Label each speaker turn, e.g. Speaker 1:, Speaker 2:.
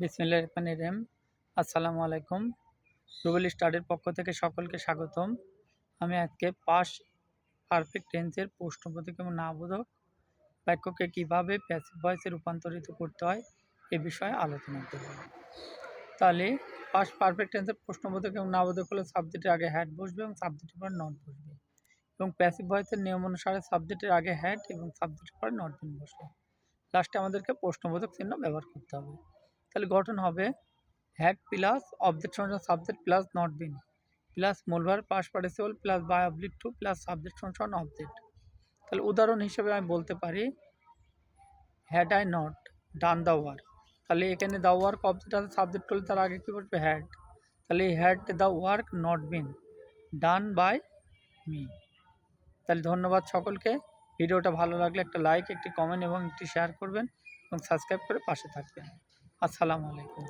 Speaker 1: বিসমিল্লাহির রহমানির রহিম। আসসালামু আলাইকুম। রুবেল স্টাডির পক্ষ থেকে সকলকে স্বাগতম। আমি আজকে পাস্ট পারফেক্ট টেন্সের প্রশ্নবোধক এবং নাবোধক বাক্যকে কীভাবে প্যাসিভ ভয়েসে রূপান্তরিত করতে হয় এ বিষয়ে আলোচনা করব। তাহলে পাস্ট পারফেক্ট টেন্সের প্রশ্নবোধক এবং নাবোধক হলো সাবজেক্টের আগে হ্যাড বসবে এবং সাবজেক্টের পর নট বসবে, এবং প্যাসিভ ভয়েসের নিয়ম অনুসারে সাবজেক্টের আগে হ্যাড এবং সাবজেক্টের পর নট বিন বসবে। লাস্টে আমাদেরকে প্রশ্নবোধক চিহ্ন ব্যবহার করতে হবে। তাহলে গঠন হবে হ্যাড প্লাস অবজেক্ট সমান subject plus not been plus মূল verb past participle plus by oblique to plus subject সমান অবজেক্ট। তাহলে উদাহরণ হিসেবে আমি বলতে পারি had I not done the work. তাহলে এখানে দ্য ওয়ার্ক অবজেক্ট আছে, সাবজেক্ট করলে তার আগে কী বসবে হ্যাড। তাহলে had the work not been done by me. তাহলে ধন্যবাদ সকলকে। ভিডিওটা ভালো লাগলে একটা লাইক, একটি কমেন্ট এবং একটি শেয়ার করবেন এবং সাবস্ক্রাইব করে পাশে থাকবেন। আসসালামু আলাইকুম।